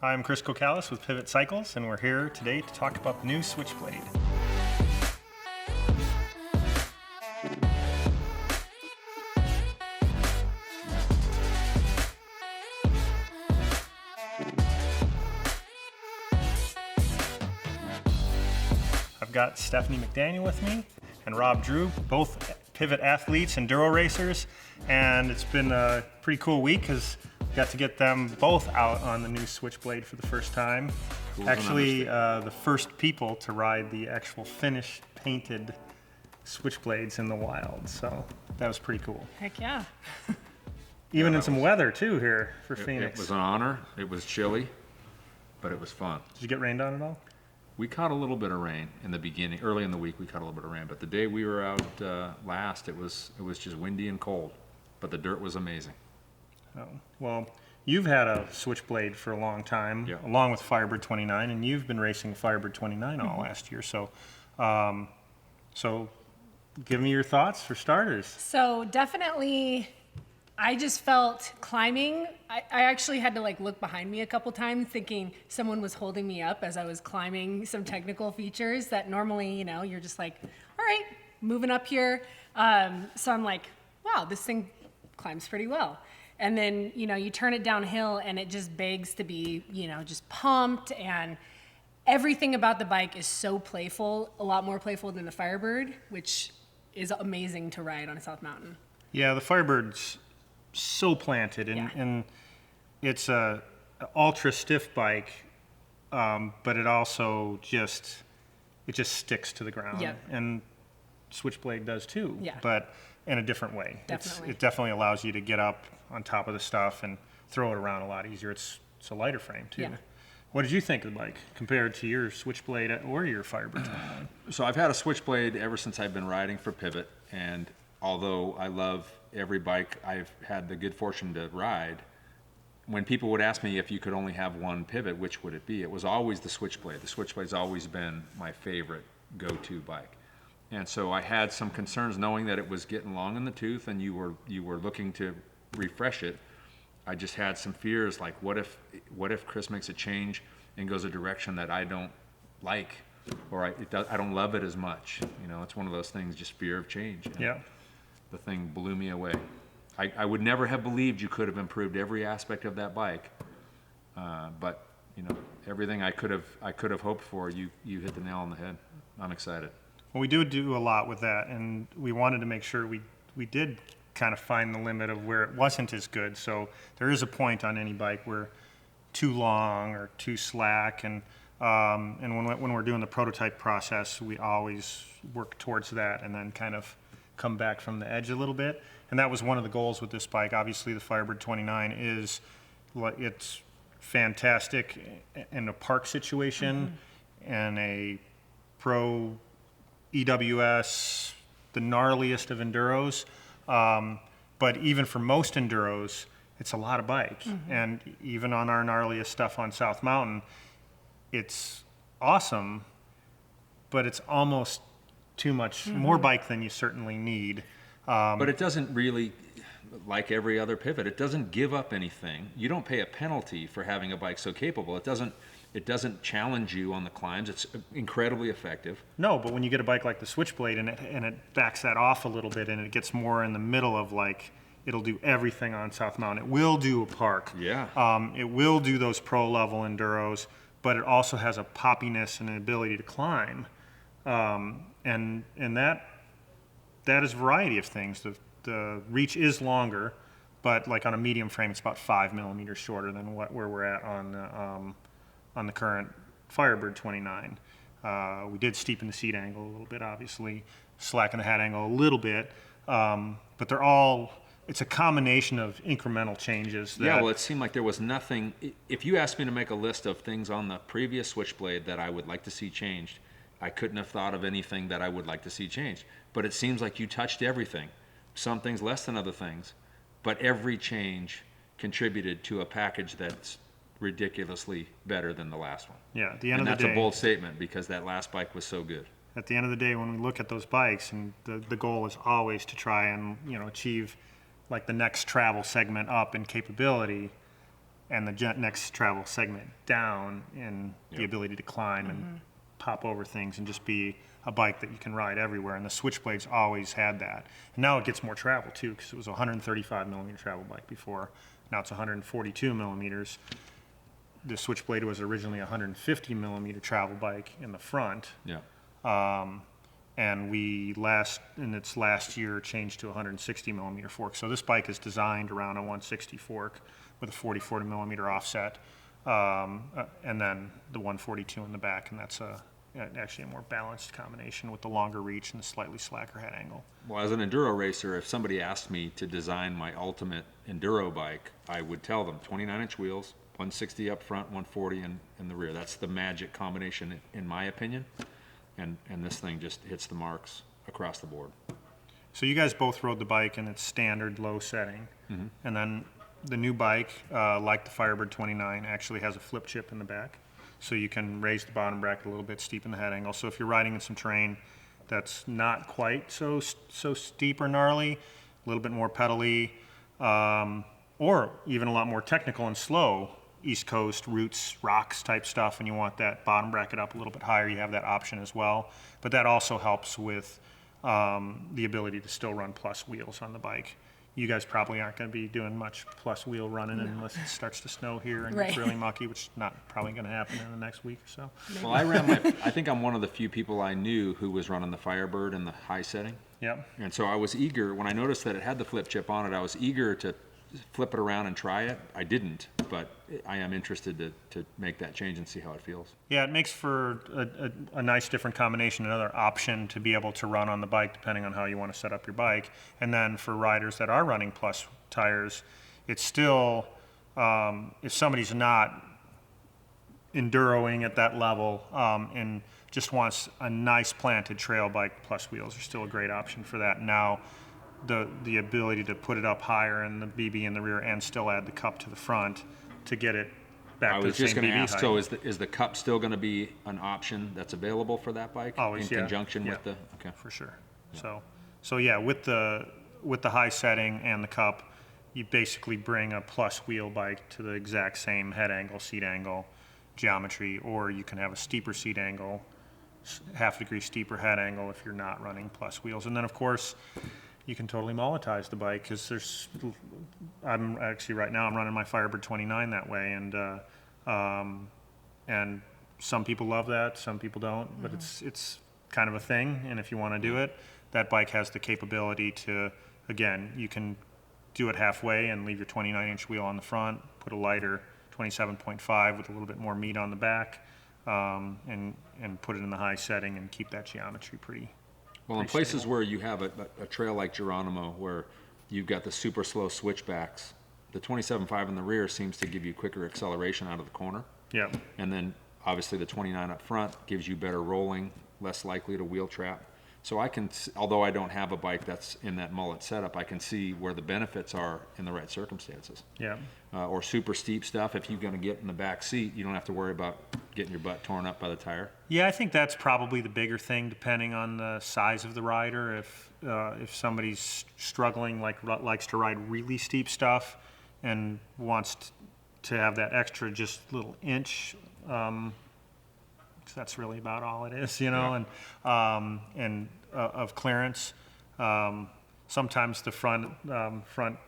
I'm Chris Cocalis with Pivot Cycles, and we're here today to talk about the new Switchblade. I've got Stefanie McDaniel with me and Rob Drew, both Pivot athletes, enduro racers, and it's been a pretty cool week because we got to get them both out on the new Switchblade for the first time. Cool. Actually, the first people to ride the actual finished painted Switchblades in the wild, so that was pretty cool. Heck yeah. Even in some weather too here for Phoenix. It was an honor. It was chilly, but it was fun. Did you get rained on at all? We caught a little bit of rain in the beginning. Early in the week, we caught a little bit of rain. But the day we were out last, it was just windy and cold. But the dirt was amazing. Oh, well, you've had a Switchblade for a long time, Yeah. along with Firebird 29, and you've been racing Firebird 29 all last year. So, so give me your thoughts for starters. So definitely, I just felt climbing. I actually had to look behind me a couple times thinking someone was holding me up as I was climbing some technical features that normally, you're just like, all right, moving up here. So I'm like, wow, this thing climbs pretty well. And then, you turn it downhill and it just begs to be, just pumped, and everything about the bike is so playful, a lot more playful than the Firebird, which is amazing to ride on a South Mountain. Yeah, the Firebird's so planted, and it's a ultra stiff bike, but it also just sticks to the ground. Yep. And Switchblade does too, Yeah. but in a different way. Definitely. It definitely allows you to get up on top of the stuff and throw it around a lot easier. It's a lighter frame too. Yeah. What did you think of the bike compared to your Switchblade or your Firebird 29? So I've had a Switchblade ever since I've been riding for Pivot. And although I love every bike I've had the good fortune to ride, when people would ask me if you could only have one Pivot, which would it be? It was always the Switchblade. The Switchblade's always been my favorite go-to bike. And so I had some concerns knowing that it was getting long in the tooth and you were looking to refresh it. I just had some fears, like what if Chris makes a change and goes a direction that I don't like, or I don't love it as much. It's one of those things, just fear of change. And Yeah. the thing blew me away. I would never have believed you could have improved every aspect of that bike, but everything I could have hoped for, you hit the nail on the head. I'm excited. Well, we do a lot with that, and we wanted to make sure we did kind of find the limit of where it wasn't as good. So there is a point on any bike where too long or too slack, and when we're doing the prototype process, we always work towards that and then kind of come back from the edge a little bit. And that was one of the goals with this bike. Obviously, the Firebird 29 it's fantastic in a park situation and a pro EWS, the gnarliest of enduros. But even for most enduros, it's a lot of bike. And even on our gnarliest stuff on South Mountain, it's awesome, but it's almost too much, more bike than you certainly need. But it doesn't really, like every other Pivot, it doesn't give up anything. You don't pay a penalty for having a bike so capable. It doesn't challenge you on the climbs. It's incredibly effective. No, but when you get a bike like the Switchblade and it backs that off a little bit and it gets more in the middle of it'll do everything on South Mountain. It will do a park. Yeah. It will do those pro level enduros, but it also has a poppiness and an ability to climb. And that is a variety of things. The reach is longer, but on a medium frame, it's about 5 millimeters shorter than where we're at on the current Firebird 29. We did steepen the seat angle a little bit, obviously, slacken the hat angle a little bit, but it's a combination of incremental changes. Yeah, well, it seemed like there was nothing. If you asked me to make a list of things on the previous Switchblade that I would like to see changed, I couldn't have thought of anything that I would like to see changed. But it seems like you touched everything. Some things less than other things, but every change contributed to a package that's ridiculously better than the last one. Yeah, at the end and of the day. That's a bold statement because that last bike was so good. At the end of the day, when we look at those bikes, and the goal is always to try and achieve the next travel segment up in capability, and the next travel segment down in the ability to climb and pop over things and just be a bike that you can ride everywhere. And the Switchblade's always had that. And now it gets more travel too, because it was a 135 millimeter travel bike before. Now it's 142 millimeters. The Switchblade was originally a 150 millimeter travel bike in the front. Yeah. And in its last year, changed to a 160 millimeter fork. So this bike is designed around a 160 fork with a 40 millimeter offset, and then the 142 in the back, and that's actually a more balanced combination with the longer reach and the slightly slacker head angle. Well, as an enduro racer, if somebody asked me to design my ultimate enduro bike, I would tell them 29-inch wheels, 160 up front, 140 in the rear. That's the magic combination, in my opinion. And this thing just hits the marks across the board. So you guys both rode the bike in its standard low setting, and then the new bike, like the Firebird 29, actually has a flip chip in the back, so you can raise the bottom bracket a little bit, steepen the head angle. So if you're riding in some terrain that's not quite so steep or gnarly, a little bit more pedally, or even a lot more technical and slow, East Coast, roots, rocks type stuff, and you want that bottom bracket up a little bit higher, you have that option as well. But that also helps with the ability to still run plus wheels on the bike. You guys probably aren't going to be doing much plus wheel running unless it starts to snow here and Right. gets really mucky, which is not probably going to happen in the next week or so. Well, I think I'm one of the few people I knew who was running the Firebird in the high setting. Yep. And so I was eager, when I noticed that it had the flip chip on it, I was eager to flip it around and try it. I didn't, but I am interested to make that change and see how it feels. Yeah, it makes for a nice different combination, another option to be able to run on the bike depending on how you want to set up your bike. And then for riders that are running plus tires, it's still, if somebody's not enduroing at that level and just wants a nice planted trail bike, plus wheels are still a great option for that. Now, the ability to put it up higher and the BB in the rear and still add the cup to the front to get it back I to the was same just going BB to ask, height. so is the cup still going to be an option that's available for that bike? Always, in yeah. conjunction Yeah. with the, okay. For sure. So yeah, with the high setting and the cup, you basically bring a plus wheel bike to the exact same head angle, seat angle, geometry, or you can have a steeper seat angle, half a degree steeper head angle if you're not running plus wheels. And then of course, you can totally monetize the bike because I'm actually right now I'm running my Firebird 29 that way, and some people love that, some people don't, but it's kind of a thing. And if you want to do it, that bike has the capability to, again, you can do it halfway and leave your 29-inch wheel on the front, put a lighter 27.5 with a little bit more meat on the back, and put it in the high setting and keep that geometry pretty. Well, in places where you have a trail like Geronimo, where you've got the super slow switchbacks, the 27.5 in the rear seems to give you quicker acceleration out of the corner. Yeah. And then obviously the 29 up front gives you better rolling, less likely to wheel trap. So I can, although I don't have a bike that's in that mullet setup, I can see where the benefits are in the right circumstances. Yeah. Or super steep stuff, if you're going to get in the back seat, you don't have to worry about getting your butt torn up by the tire. Yeah, I think that's probably the bigger thing, depending on the size of the rider. If somebody's struggling, likes to ride really steep stuff, and wants to have that extra just little inch, 'cause that's really about all it is, you know, and of clearance. Sometimes the front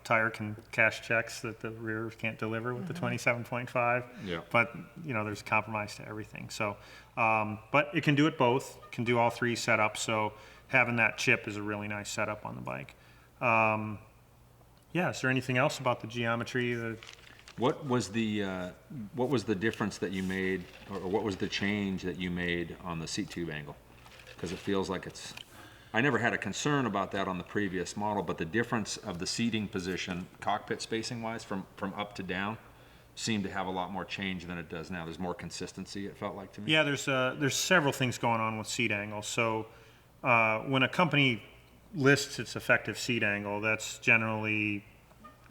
tire can cash checks that the rear can't deliver with the 27.5. Yeah. But you know, there's a compromise to everything. So, but it can do it both. Can do all three setups. So having that chip is a really nice setup on the bike. Yeah. Is there anything else about the geometry? What was the difference that you made, or what was the change that you made on the seat tube angle? Because it feels like it's, I never had a concern about that on the previous model, but the difference of the seating position, cockpit spacing wise, from up to down, seemed to have a lot more change than it does now. There's more consistency, it felt like to me. Yeah, there's several things going on with seat angle. So when a company lists its effective seat angle, that's generally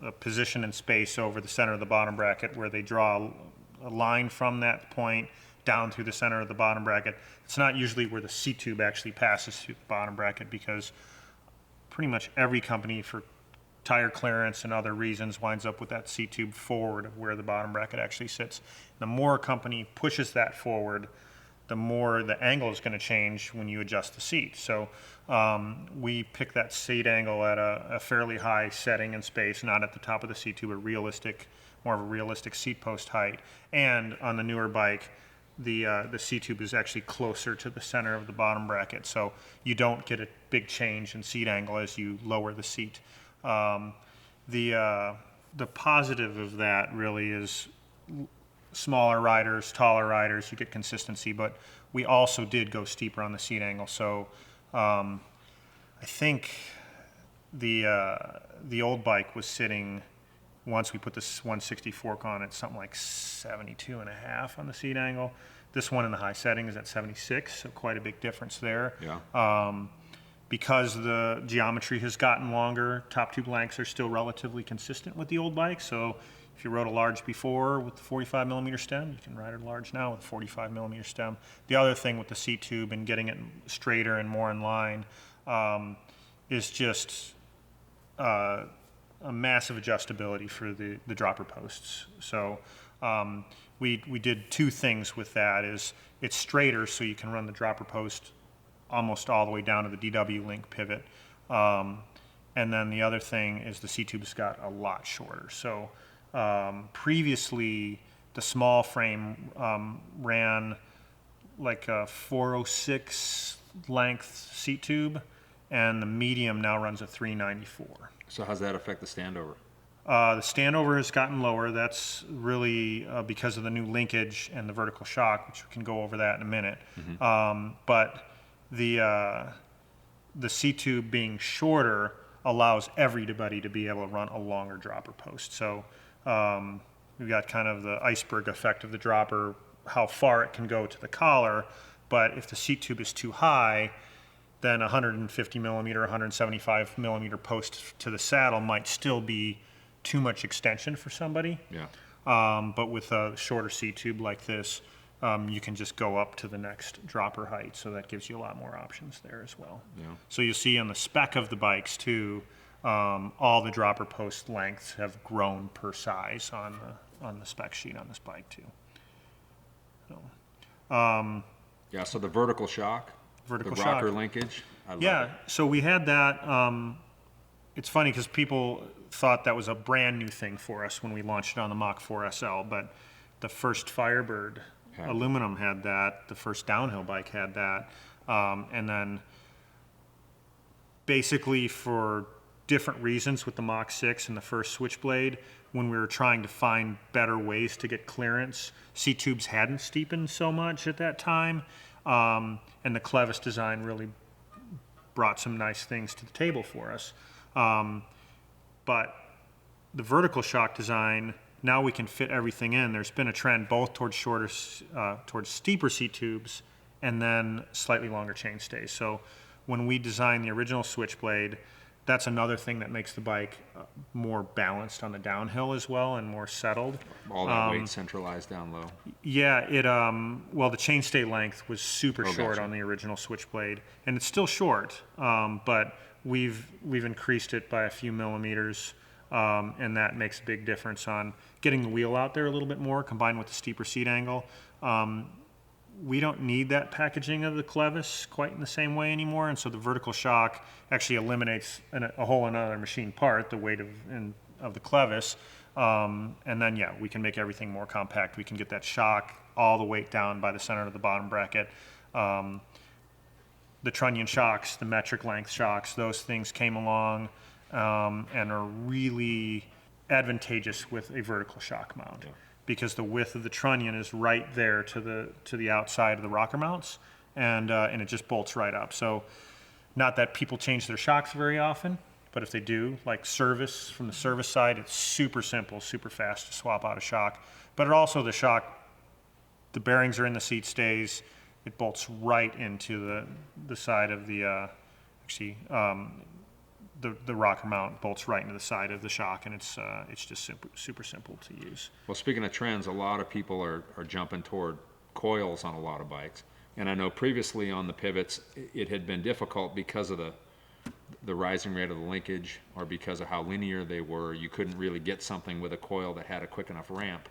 a position in space over the center of the bottom bracket, where they draw a line from that point down through the center of the bottom bracket. It's not usually where the seat tube actually passes through the bottom bracket, because pretty much every company for tire clearance and other reasons, winds up with that seat tube forward of where the bottom bracket actually sits. The more a company pushes that forward, the more the angle is going to change when you adjust the seat. So we pick that seat angle at a fairly high setting in space, not at the top of the seat tube, more of a realistic seat post height. And on the newer bike, the seat tube is actually closer to the center of the bottom bracket, so you don't get a big change in seat angle as you lower the seat. The positive of that really is smaller riders, taller riders, you get consistency, but we also did go steeper on the seat angle. So I think the old bike was sitting, once we put this 160 fork on it, something like 72 and a half on the seat angle. This one in the high setting is at 76, so quite a big difference there. Yeah. Because the geometry has gotten longer, top tube lengths are still relatively consistent with the old bike. So if you rode a large before with the 45 millimeter stem, you can ride a large now with a 45 millimeter stem. The other thing with the seat tube and getting it straighter and more in line is just a massive adjustability for the dropper posts. So we did two things with that. Is it's straighter, so you can run the dropper post almost all the way down to the DW link pivot. And then the other thing is the seat tube's got a lot shorter. So previously the small frame ran like a 406 length seat tube, and the medium now runs a 394. So how's that affect the standover? The standover has gotten lower. That's really because of the new linkage and the vertical shock, which we can go over that in a minute. But the seat tube being shorter allows everybody to be able to run a longer dropper post. So we've got kind of the iceberg effect of the dropper, how far it can go to the collar. But if the seat tube is too high, then 150 millimeter, 175 millimeter post to the saddle might still be too much extension for somebody. Yeah. But with a shorter seat tube like this, you can just go up to the next dropper height, so that gives you a lot more options there as well. Yeah. So you'll see on the spec of the bikes too, all the dropper post lengths have grown per size on the spec sheet on this bike too. So, Yeah, so the vertical shock, the rocker linkage, I love it. So we had that. It's funny because people thought that was a brand new thing for us when we launched it on the Mach 4 SL, but the first Firebird aluminum had that, the first downhill bike had that, and then basically for different reasons with the Mach 6 and the first Switchblade, when we were trying to find better ways to get clearance, seat tubes hadn't steepened so much at that time, and the Clevis design really brought some nice things to the table for us. But the vertical shock design, now we can fit everything in. There's been a trend both towards towards steeper seat tubes and then slightly longer chain stays. So when we designed the original Switchblade, that's another thing that makes the bike more balanced on the downhill as well and more settled. All that weight centralized down low. Yeah, well, the chainstay length was super short gotcha. on the original Switchblade, and it's still short, but we've increased it by a few millimeters, and that makes a big difference on getting the wheel out there a little bit more, combined with the steeper seat angle. We don't need that packaging of the Clevis quite in the same way anymore, and so the vertical shock actually eliminates a whole another machine part, the weight of the Clevis, and then we can make everything more compact. We can get that shock all the weight down by the center of the bottom bracket. The trunnion shocks, the metric length shocks, those things came along and are really advantageous with a vertical shock mount. Yeah. Because the width of the trunnion is right there to the outside of the rocker mounts, and it just bolts right up. So, not that people change their shocks very often, but if they do, like service, from the service side, it's super simple, super fast to swap out a shock. But the shock, the bearings are in the seat stays, it bolts right into the side of the the rocker mount bolts right into the side of the shock, and it's just super simple to use. Well, speaking of trends, a lot of people are jumping toward coils on a lot of bikes, and I know previously on the pivots it had been difficult because of the rising rate of the linkage or because of how linear they were, you couldn't really get something with a coil that had a quick enough ramp.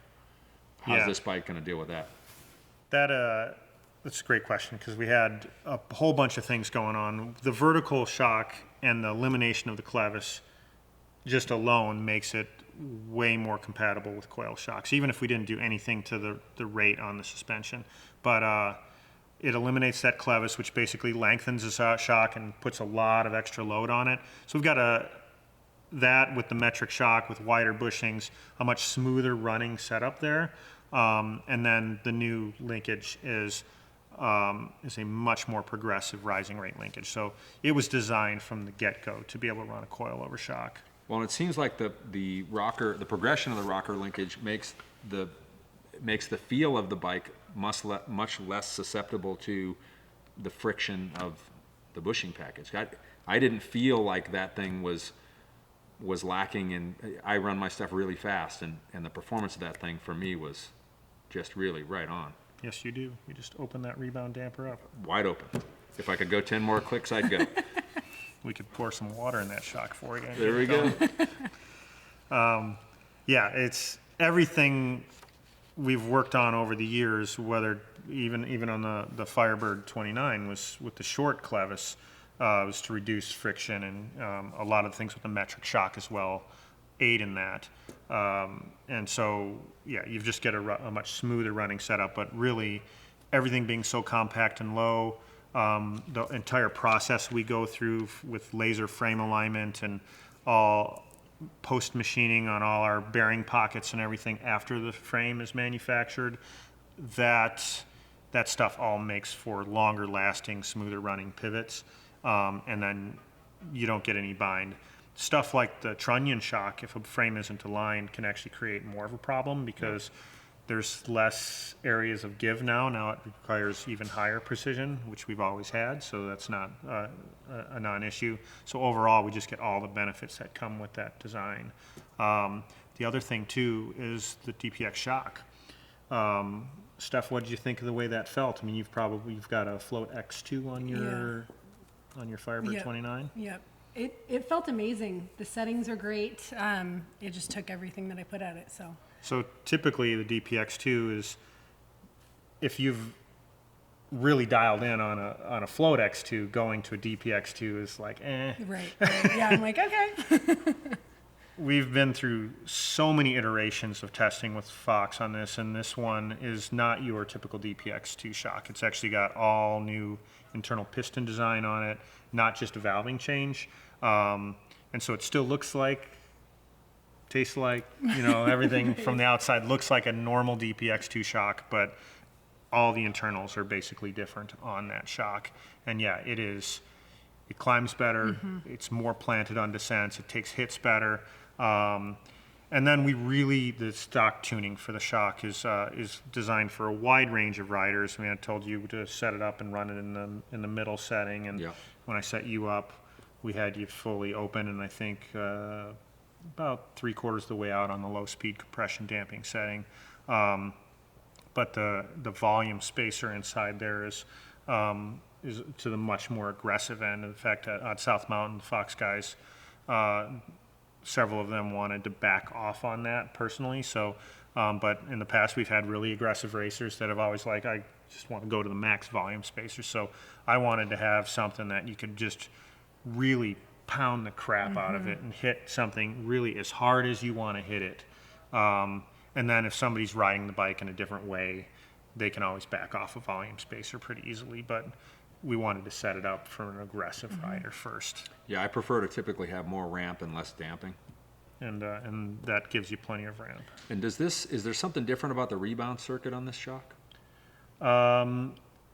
How's Yeah. this bike going to deal with that? That's a great question because we had a whole bunch of things going on. The vertical shock and the elimination of the clevis just alone makes it way more compatible with coil shocks, even if we didn't do anything to the rate on the suspension. But it eliminates that clevis, which basically lengthens the shock and puts a lot of extra load on it. So we've got that with the metric shock with wider bushings, a much smoother running setup there. And then the new linkage is a much more progressive rising rate linkage. So it was designed from the get-go to be able to run a coil over shock. Well, it seems like the progression of the rocker linkage makes the feel of the bike much less susceptible to the friction of the bushing package. I didn't feel like that thing was lacking, and I run my stuff really fast, and the performance of that thing for me was just really right on. Yes, you do. You just open that rebound damper up. Wide open. If I could go 10 more clicks, I'd go. We could pour some water in that shock for you. There we go. Yeah, it's everything we've worked on over the years, whether even on the Firebird 29 was with the short clevis, was to reduce friction, and a lot of things with the metric shock as well aid in that. And so, yeah, you just get a much smoother running setup, but really everything being so compact and low, the entire process we go through with laser frame alignment and all post machining on all our bearing pockets and everything after the frame is manufactured, that stuff all makes for longer lasting, smoother running pivots. And then you don't get any bind. Stuff like the trunnion shock, if a frame isn't aligned, can actually create more of a problem because there's less areas of give now. Now it requires even higher precision, which we've always had, so that's not a non-issue. So overall, we just get all the benefits that come with that design. The other thing too is the Dpf Shock. Steph, what did you think of the way that felt? I mean, you've got a Float X2 on your Firebird Yep. 29. Yep. It felt amazing. The settings are great. It just took everything that I put at it. So typically the DPX2 is, if you've really dialed in on a Float X2, going to a DPX2 is like, eh. Right. Yeah, I'm like, okay. We've been through so many iterations of testing with Fox on this, and this one is not your typical DPX2 shock. It's actually got all new internal piston design on it, not just a valving change. And so it still looks like, tastes like, everything from the outside looks like a normal DPX2 shock, but all the internals are basically different on that shock. And yeah, it climbs better, it's more planted on descents, it takes hits better. And then the stock tuning for the shock is designed for a wide range of riders. I mean, I told you to set it up and run it in the middle setting, and when I set you up, we had you fully open, and I think about 3/4 of the way out on the low speed compression damping setting. But the volume spacer inside there is to the much more aggressive end. In fact, at South Mountain, the Fox guys, several of them wanted to back off on that personally. So, but in the past, we've had really aggressive racers that have always I just want to go to the max volume spacer. So I wanted to have something that you could just really pound the crap out of it and hit something really as hard as you want to hit it. And then if somebody's riding the bike in a different way, they can always back off a volume spacer pretty easily. But we wanted to set it up for an aggressive rider first. Yeah, I prefer to typically have more ramp and less damping. And that gives you plenty of ramp. And is there something different about the rebound circuit on this shock?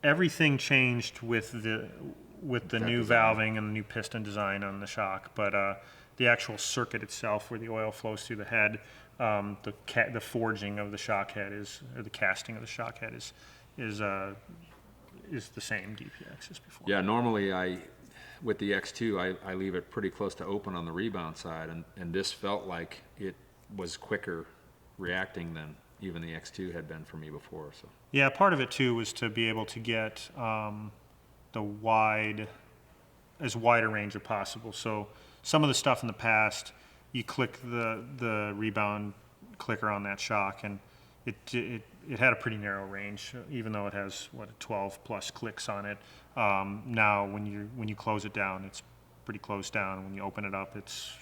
Everything changed with the new valving and the new piston design on the shock, but the actual circuit itself, where the oil flows through the head, the forging of the shock head or the casting of the shock head is the same DPX as before. Yeah, normally with the X2, I leave it pretty close to open on the rebound side, and this felt like it was quicker reacting than even the X2 had been for me before. So yeah, part of it too was to be able to get the wide as wide a range as possible. So some of the stuff in the past, you click the rebound clicker on that shock, and it had a pretty narrow range, even though it has 12 plus clicks on it. Now when you close it down, it's pretty closed down. When you open it up, it's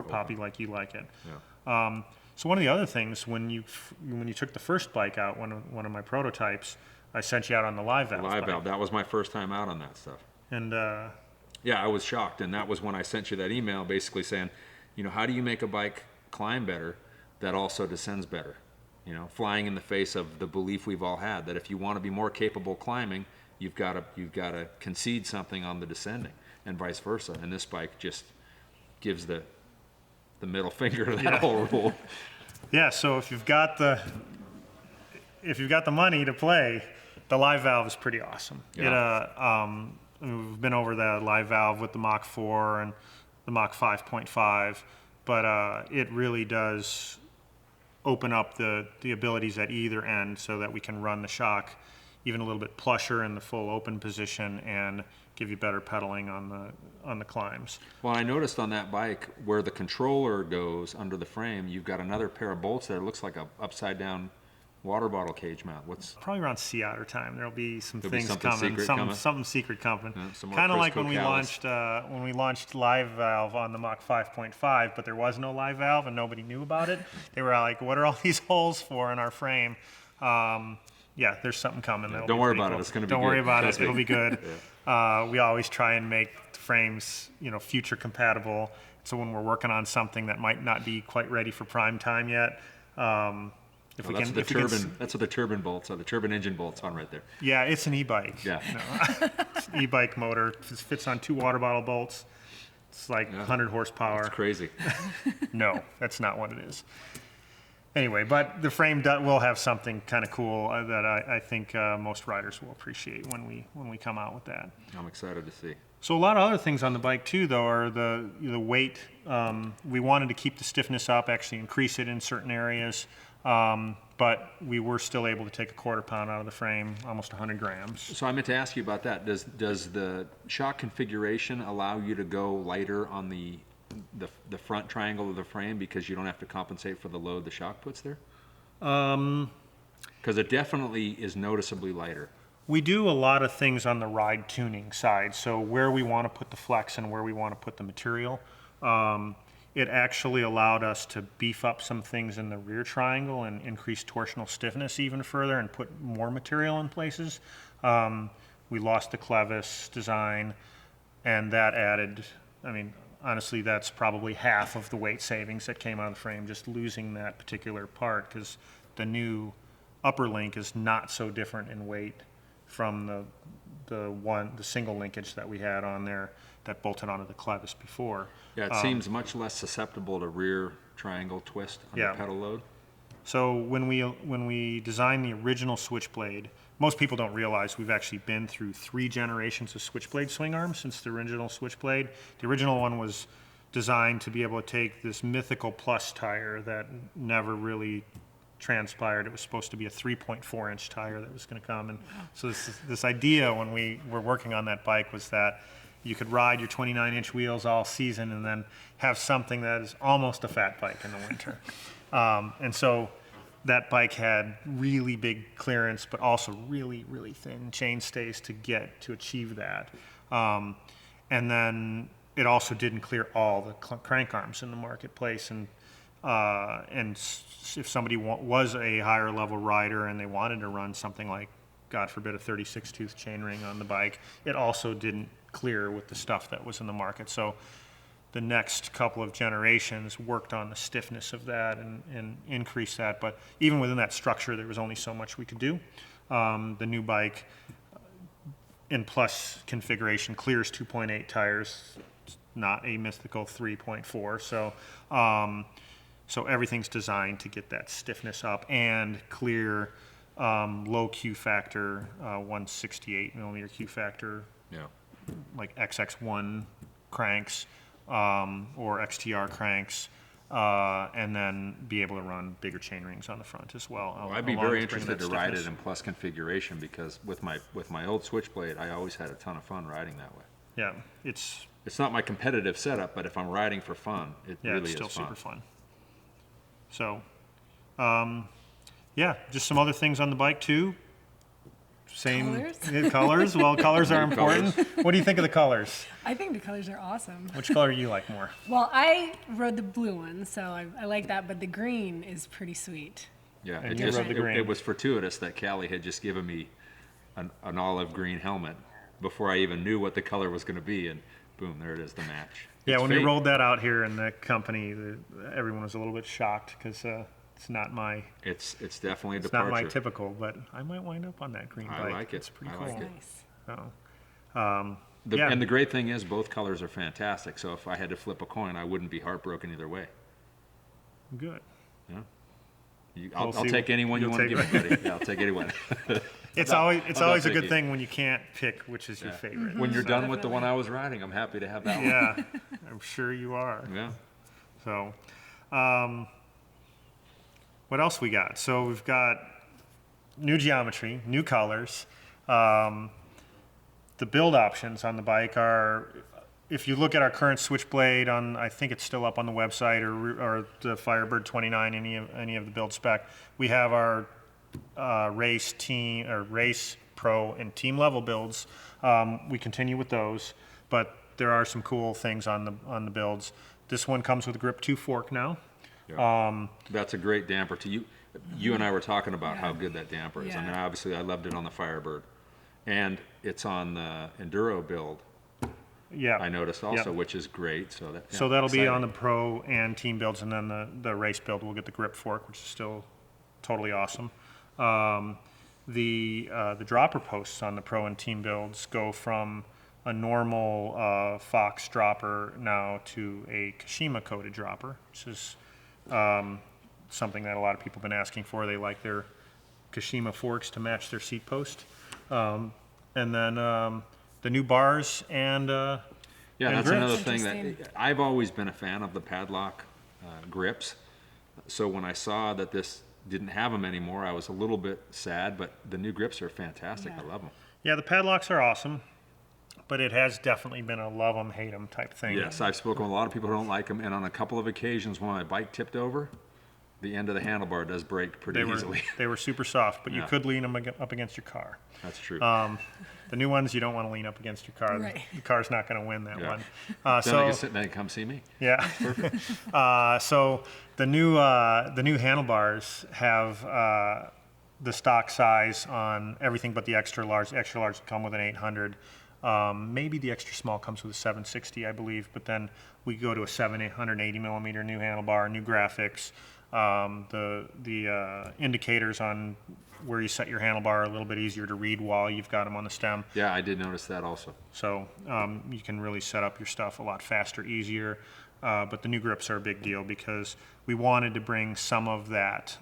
poppy like you like it. Yeah. So one of the other things, when you took the first bike out, one of my prototypes, I sent you out on the live valve. Live valve. That was my first time out on that stuff. And yeah, I was shocked, and that was when I sent you that email, basically saying, how do you make a bike climb better that also descends better? Flying in the face of the belief we've all had that if you want to be more capable climbing, you've got to concede something on the descending, and vice versa. And this bike just gives the middle finger to that whole rule. Yeah. So if you've got the money to play, the live valve is pretty awesome. Yeah. We've been over the live valve with the Mach 4 and the Mach 5.5, but it really does open up the abilities at either end so that we can run the shock even a little bit plusher in the full open position and give you better pedaling on the climbs. Well, I noticed on that bike where the controller goes under the frame, you've got another pair of bolts there. It looks like a upside down water bottle cage mount. Probably around sea otter time? There'll be There'll things be something coming, secret coming? something secret coming. Yeah, some more Kind of Chris like when we launched live valve on the Mach 5.5, but there was no live valve and nobody knew about it. They were like, "What are all these holes for in our frame?" Yeah, there's something coming. Don't worry about it. It's going to be good. Don't worry about it. Trust me. It'll be good. We always try and make the frames, future compatible. So when we're working on something that might not be quite ready for prime time yet, That's what the turbine bolts are. The turbine engine bolts on right there. Yeah, it's an e-bike. Yeah. It's an e-bike motor. It fits on 2 water bottle bolts. It's like 100 horsepower. It's crazy. No, that's not what it is. Anyway, but the frame will have something kind of cool that I think most riders will appreciate when we come out with that. I'm excited to see. So a lot of other things on the bike too, though, are the weight. We wanted to keep the stiffness up, actually increase it in certain areas, but we were still able to take a quarter pound out of the frame, almost 100 grams. So I meant to ask you about that. Does the shock configuration allow you to go lighter on the front triangle of the frame because you don't have to compensate for the load the shock puts there? Because it definitely is noticeably lighter. We do a lot of things on the ride tuning side. So where we want to put the flex and where we want to put the material. It actually allowed us to beef up some things in the rear triangle and increase torsional stiffness even further and put more material in places. We lost the clevis design, and that added, honestly, that's probably half of the weight savings that came out of the frame, just losing that particular part, because the new upper link is not so different in weight from the single linkage that we had on there that bolted onto the clevis before. Yeah, it seems much less susceptible to rear triangle twist under pedal load. So when we designed the original Switchblade, most people don't realize we've actually been through 3 generations of Switchblade swing arms since the original Switchblade. The original one was designed to be able to take this mythical plus tire that never really transpired. It was supposed to be a 3.4-inch tire that was going to come. And so this idea when we were working on that bike was that you could ride your 29-inch wheels all season and then have something that is almost a fat bike in the winter. And so that bike had really big clearance, but also really, really thin chain stays to achieve that. And then it also didn't clear all the crank arms in the marketplace. And if somebody was a higher level rider and they wanted to run something like, God forbid, a 36-tooth chainring on the bike, it also didn't clear with the stuff that was in the market. So the next couple of generations worked on the stiffness of that and increased that. But even within that structure, there was only so much we could do. The new bike in plus configuration clears 2.8 tires, not a mythical 3.4. So everything's designed to get that stiffness up and clear low Q factor, 168 millimeter Q factor, like XX1 cranks or XTR cranks, and then be able to run bigger chain rings on the front as well. I'd be very interested to ride it in plus configuration because with my old Switchblade, I always had a ton of fun riding that way. Yeah, it's not my competitive setup, but if I'm riding for fun, it really it's is still fun. super fun. So, yeah, just some other things on the bike too. Same Colors? colors. Well, colors are important. Colors. What do you think of the colors? I think the colors are awesome. Which color do you like more? Well, I rode the blue one, so I like that, but the green is pretty sweet. Yeah, And it you just rode the green. it was fortuitous that Callie had just given me an olive green helmet before I even knew what the color was going to be, and boom, there it is, the match. Yeah, It's when fate. we rolled that out here in the company, everyone was a little bit shocked because it's not my It's definitely a it's not departure. my typical, but I might wind up on that green I bike. like it. It's pretty I cool. like it. Nice. So, yeah. And the great thing is both colors are fantastic. So if I had to flip a coin, I wouldn't be heartbroken either way. Good. Yeah. I'll We'll see. take anyone you You'll want to take give me, buddy. Yeah, I'll take anyone. It's not- always I'm not a good picky. thing when you can't pick which is your favorite. When you're So, done with the one I was riding, I'm happy to have that one. yeah, I'm sure you are. Yeah. So, what else we got? So we've got new geometry, new colors. The build options on the bike are, if you look at our current Switchblade on, I think it's still up on the website, or the Firebird 29, any of the build spec, we have our race team or race pro and team level builds. We continue with those, but there are some cool things on the builds. This one comes with a Grip 2 fork now. Yeah. That's a great damper. You and I were talking about how good that damper is. I mean, Yeah. obviously, I loved it on the Firebird, and it's on the Enduro build. Yeah, I noticed also, Yeah. which is great. So that So that'll be on the exciting. pro and team builds, and then the race build will get the grip fork, which is still totally awesome. The dropper posts on the pro and team builds go from a normal Fox dropper now to a Kashima coated dropper, which is something that a lot of people have been asking for. They like their Kashima forks to match their seat post. And then the new bars and Yeah, and that's grips. another thing Interesting. that I've always been a fan of the padlock grips. So when I saw that this didn't have them anymore, I was a little bit sad, but the new grips are fantastic. Yeah. I love them. Yeah, the padlocks are awesome, but it has definitely been a love them, hate them type thing. Yes, I've spoken with a lot of people who don't like them, and on a couple of occasions when my bike tipped over, the end of the handlebar does break pretty easily. They were super soft, but you Yeah. could lean them up against your car. That's true. The new ones, you don't want to lean up against your car. Right. The car's not going to win that Yeah. one. then I So can sit and come see me. yeah. So the new handlebars have the stock size on everything but the extra large. The extra large come with an 800. Maybe the extra small comes with a 760, I believe. But then we go to a 780 millimeter new handlebar, new graphics. The indicators on where you set your handlebar are a little bit easier to read while you've got them on the stem. Yeah, I did notice that also. So you can really set up your stuff a lot faster, easier. But the new grips are a big deal because we wanted to bring some of that,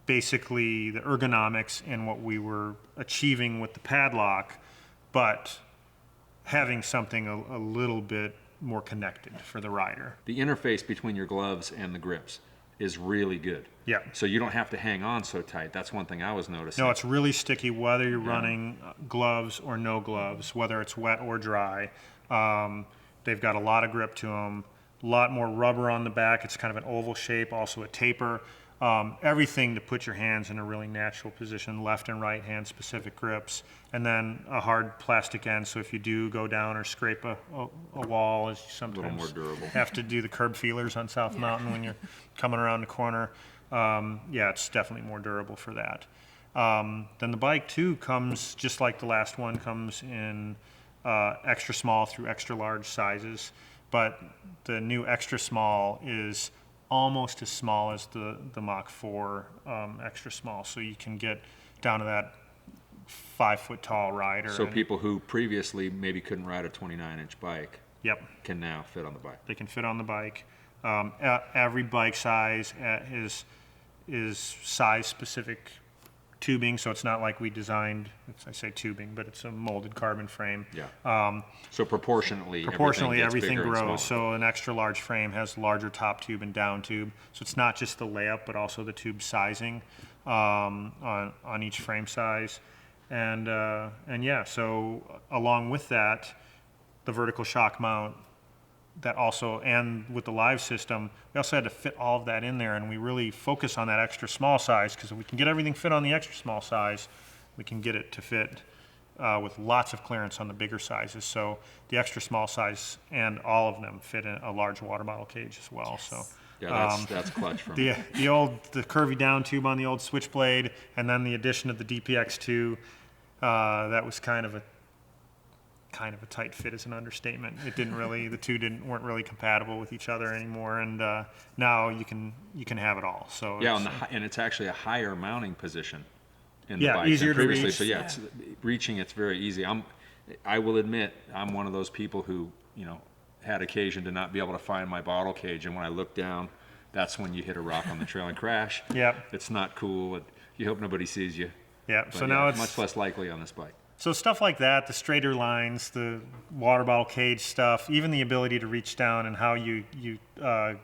basically the ergonomics and what we were achieving with the padlock, but having something a little bit more connected for the rider. The interface between your gloves and the grips is really good. Yeah. So you don't have to hang on so tight. That's one thing I was noticing. No, it's really sticky whether you're running gloves or no gloves, whether it's wet or dry. They've got a lot of grip to them, a lot more rubber on the back. It's kind of an oval shape, also a taper. Everything to put your hands in a really natural position, left and right hand specific grips, and then a hard plastic end. So if you do go down or scrape a wall, as you sometimes more durable. have to do the curb feelers on South Mountain when you're coming around the corner. Yeah, it's definitely more durable for that. Then the bike too comes, just like the last one, comes in extra small through extra large sizes, but the new extra small is almost as small as the Mach 4 extra small, so you can get down to that 5 foot tall rider. So and- people who previously maybe couldn't ride a 29-inch bike Yep. can now fit on the bike. They can fit on the bike. Every bike size is size specific tubing, so it's not like we designed, I say tubing, but it's a molded carbon frame. Yeah. So proportionally Everything gets bigger and grows. smaller. So an extra large frame has larger top tube and down tube. So it's not just the layup, but also the tube sizing on each frame size. And yeah, so along with that, the vertical shock mount that also, and with the live system, we also had to fit all of that in there, and we really focus on that extra small size, because if we can get everything fit on the extra small size, we can get it to fit with lots of clearance on the bigger sizes. So the extra small size and all of them fit in a large water bottle cage as well. Yes. So Yeah, that's clutch for me. the curvy down tube on the old Switchblade, and then the addition of the DPX2, that was kind of a tight fit is an understatement. It didn't really, the two weren't really compatible with each other anymore, and now you can have it all. So Yeah, and it's actually a higher mounting position in the Yeah, bike easier than to previously. reach. So yeah, it's it's very easy. I will admit, I'm one of those people who, had occasion to not be able to find my bottle cage, and when I look down, that's when you hit a rock on the trail and crash. Yep. It's not cool. You hope nobody sees you. Yeah. But So now it's much less likely on this bike. So stuff like that, the straighter lines, the water bottle cage stuff, even the ability to reach down and how you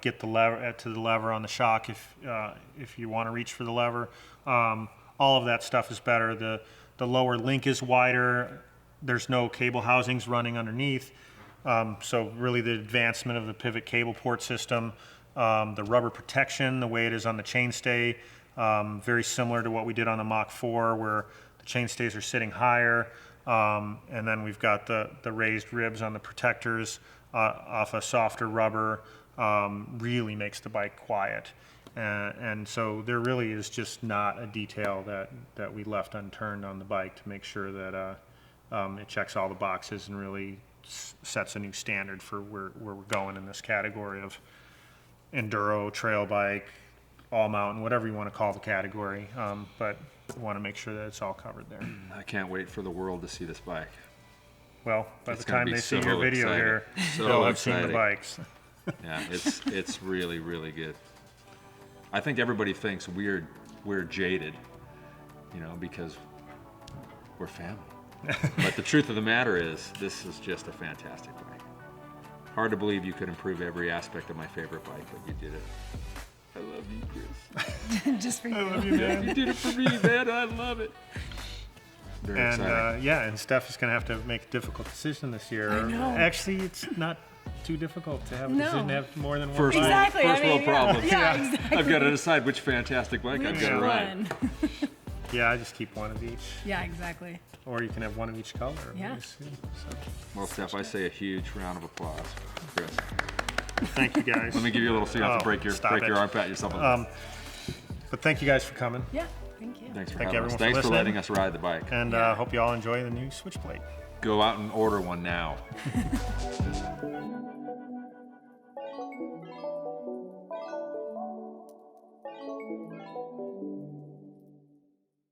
get the lever to the lever on the shock if you want to reach for the lever, all of that stuff is better. The lower link is wider. There's no cable housings running underneath. So really the advancement of the pivot cable port system, the rubber protection, the way it is on the chainstay, very similar to what we did on the Mach 4, where chainstays are sitting higher, and then we've got the raised ribs on the protectors off a softer rubber. Really makes the bike quiet, and so there really is just not a detail that we left unturned on the bike to make sure that it checks all the boxes and really sets a new standard for where we're going in this category of enduro, trail bike, all mountain, whatever you want to call the category, but we want to make sure that it's all covered there. I can't wait for the world to see this bike. Well, by It's the gonna time be they see so your video exciting. here, So they'll have seen the exciting. bikes. Yeah, it's really, really good. I think everybody thinks we're jaded, because we're family. But the truth of the matter is, this is just a fantastic bike. Hard to believe you could improve every aspect of my favorite bike, but you did it. I love you, Chris. Just for I you. love you, man. You did it for me, man. I love it. Very And exciting. and Steph is going to have to make a difficult decision this year. I know. Actually, it's not too difficult to have a No. decision to have more than one First bike. Exactly. First world problems. Yeah, exactly. I've got to decide which fantastic bike I've Which got to ride. one? Yeah, I just keep one of each, Yeah, exactly. or you can have one of each color. Yeah. Let me see. So, Well, Steph, I say a huge round of applause for Chris. thank you guys. Let me give you a little so you don't have to Oh, break your stop it. arm, pat yourself on the But thank you guys for coming, Yeah, thank you. Thanks for Thank having us. everyone for Thanks for listening. letting us ride the bike. and Yeah. hope you all enjoy the new Switchblade. Go out and order one now.